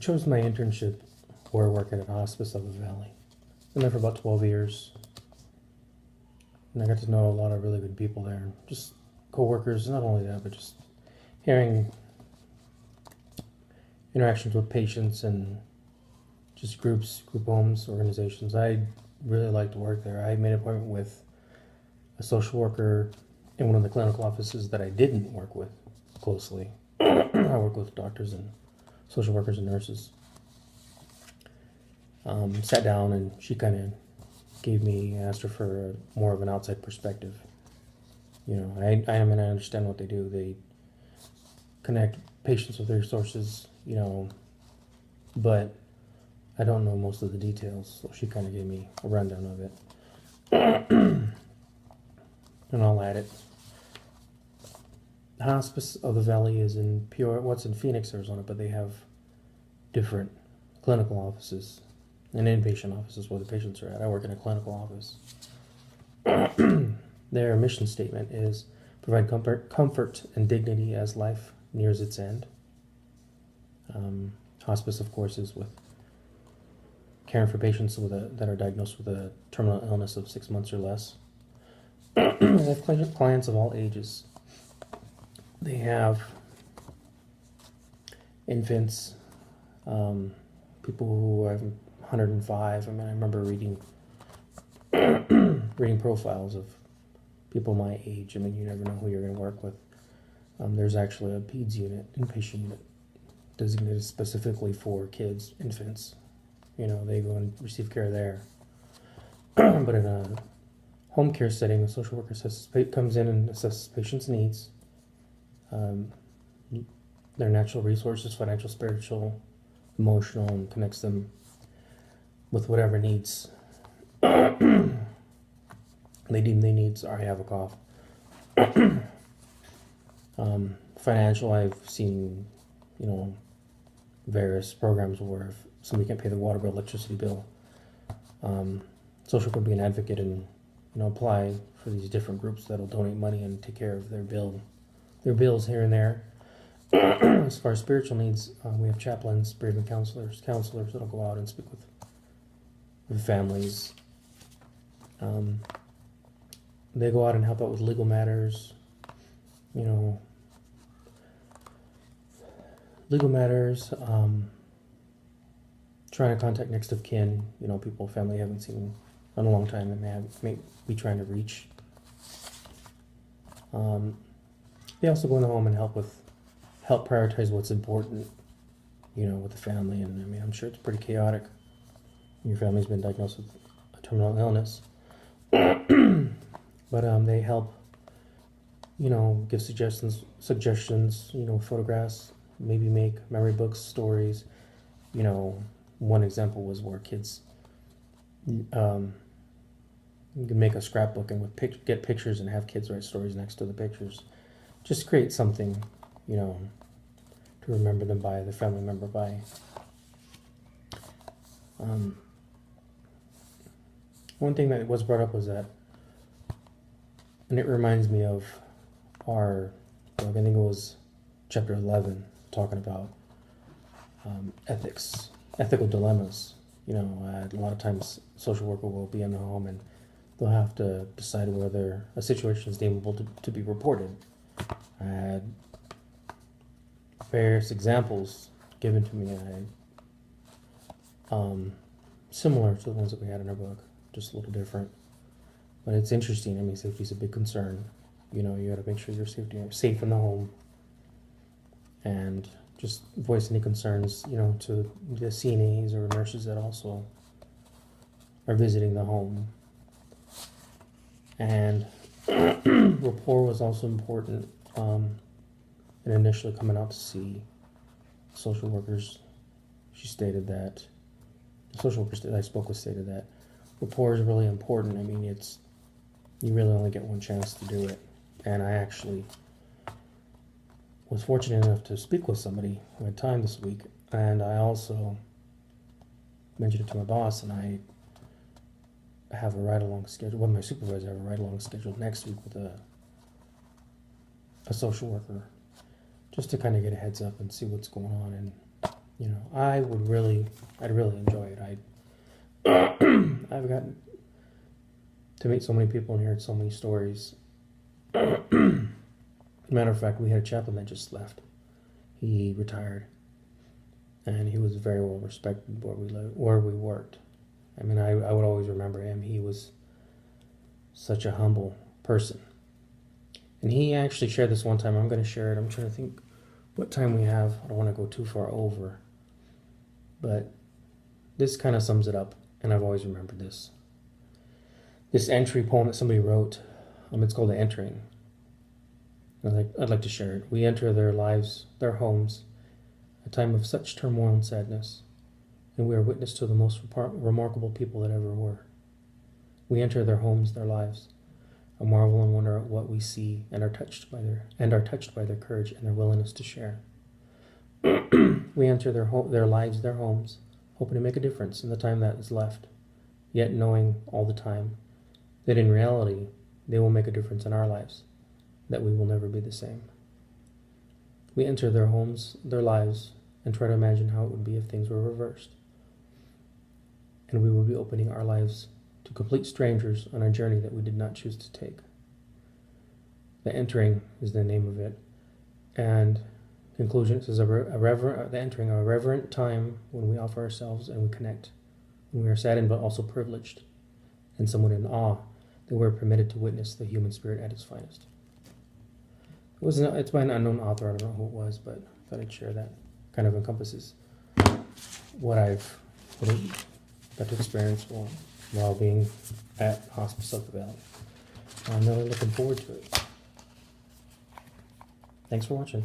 chose my internship or working at Hospice of the Valley. Been there for about 12 years. And I got to know a lot of really good people there. Just co-workers, not only that, but just hearing interactions with patients and just group homes, organizations. I really like to work there. I made an appointment with a social worker in one of the clinical offices that I didn't work with closely. I work with doctors and social workers and nurses. Sat down and she kind of asked her for more of an outside perspective. You know, I understand what they do. They connect patients with resources, you know, but I don't know most of the details, so she kind of gave me a rundown of it. And I'll add it. Hospice of the Valley is in Phoenix, Arizona, but they have different clinical offices and inpatient offices where the patients are at. I work in a clinical office. Their mission statement is provide comfort and dignity as life nears its end. Hospice, of course, is with caring for patients that are diagnosed with a terminal illness of 6 months or less. They have clients of all ages. They have infants, people who are 105. I mean, I remember reading profiles of people my age. I mean, you never know who you're going to work with. There's actually a PEDS unit, inpatient unit, designated specifically for kids, infants. You know, they go and receive care there. But in a home care setting, a social worker comes in and assesses patients' needs, their natural resources, financial, spiritual, emotional, and connects them with whatever needs they deem they need. Sorry, I have a cough. Financial, I've seen, you know, various programs where if somebody can't pay the water bill, electricity bill, social could be an advocate and, you know, apply for these different groups that'll donate money and take care of their bills here and there. As far as spiritual needs, we have chaplains, bereavement counselors that'll go out and speak with families. They go out and help out with legal matters, you know, trying to contact next of kin, you know, people, family you haven't seen in a long time that may be trying to reach. They also go in the home and help prioritize what's important, you know, with the family. And I mean, I'm sure it's pretty chaotic when your family's been diagnosed with a terminal illness. But they help, you know, give suggestions, you know, photographs, maybe make memory books, stories. You know, one example was where kids you can make a scrapbook and get pictures and have kids write stories next to the pictures. Just create something, you know, to remember them by, the family member by. One thing that was brought up was that, and it reminds me of our, I think it was chapter 11, talking about ethical dilemmas. You know, a lot of times social worker will be in the home and they'll have to decide whether a situation is deemable to be reported. I had various examples given to me, similar to the ones that we had in our book, just a little different. But it's interesting. I mean, safety is a big concern. You know, you got to make sure you're safe in the home, and just voice any concerns, you know, to the CNAs or nurses that also are visiting the home. And rapport was also important. And initially coming out to see social workers, she stated that, the social workers that I spoke with stated that rapport is really important. I mean, you really only get one chance to do it. And I actually was fortunate enough to speak with somebody who had time this week, and I also mentioned it to my boss, and I have a ride-along schedule. Well, my supervisor have a ride-along schedule next week with a social worker, just to kind of get a heads up and see what's going on. And you know, I'd really enjoy it. I've gotten to meet so many people and heard so many stories. Matter of fact, we had a chaplain that just left. He retired, and he was very well respected where we worked. I mean, I would always remember him. He was such a humble person. And he actually shared this one time. I'm going to share it. I'm trying to think what time we have. I don't want to go too far over. But this kind of sums it up, and I've always remembered this. This entry poem that somebody wrote, it's called The Entering. I'd like to share it. We enter their lives, their homes, a time of such turmoil and sadness, and we are witness to the most remarkable people that ever were. We enter their homes, their lives, a marvel and wonder at what we see, and are touched by their courage and their willingness to share. We enter their lives, their homes, hoping to make a difference in the time that is left, yet knowing all the time that in reality they will make a difference in our lives, that we will never be the same. We enter their homes, their lives, and try to imagine how it would be if things were reversed. And we will be opening our lives to complete strangers on a journey that we did not choose to take. The Entering is the name of it. And conclusion, it says, the entering, a reverent time when we offer ourselves and we connect, when we are saddened but also privileged, and somewhat in awe that we're permitted to witness the human spirit at its finest. It's by an unknown author. I don't know who it was, but I thought I'd share that. Kind of encompasses what I've got to experience while being at Hospice of the Valley. I'm really looking forward to it. Thanks for watching.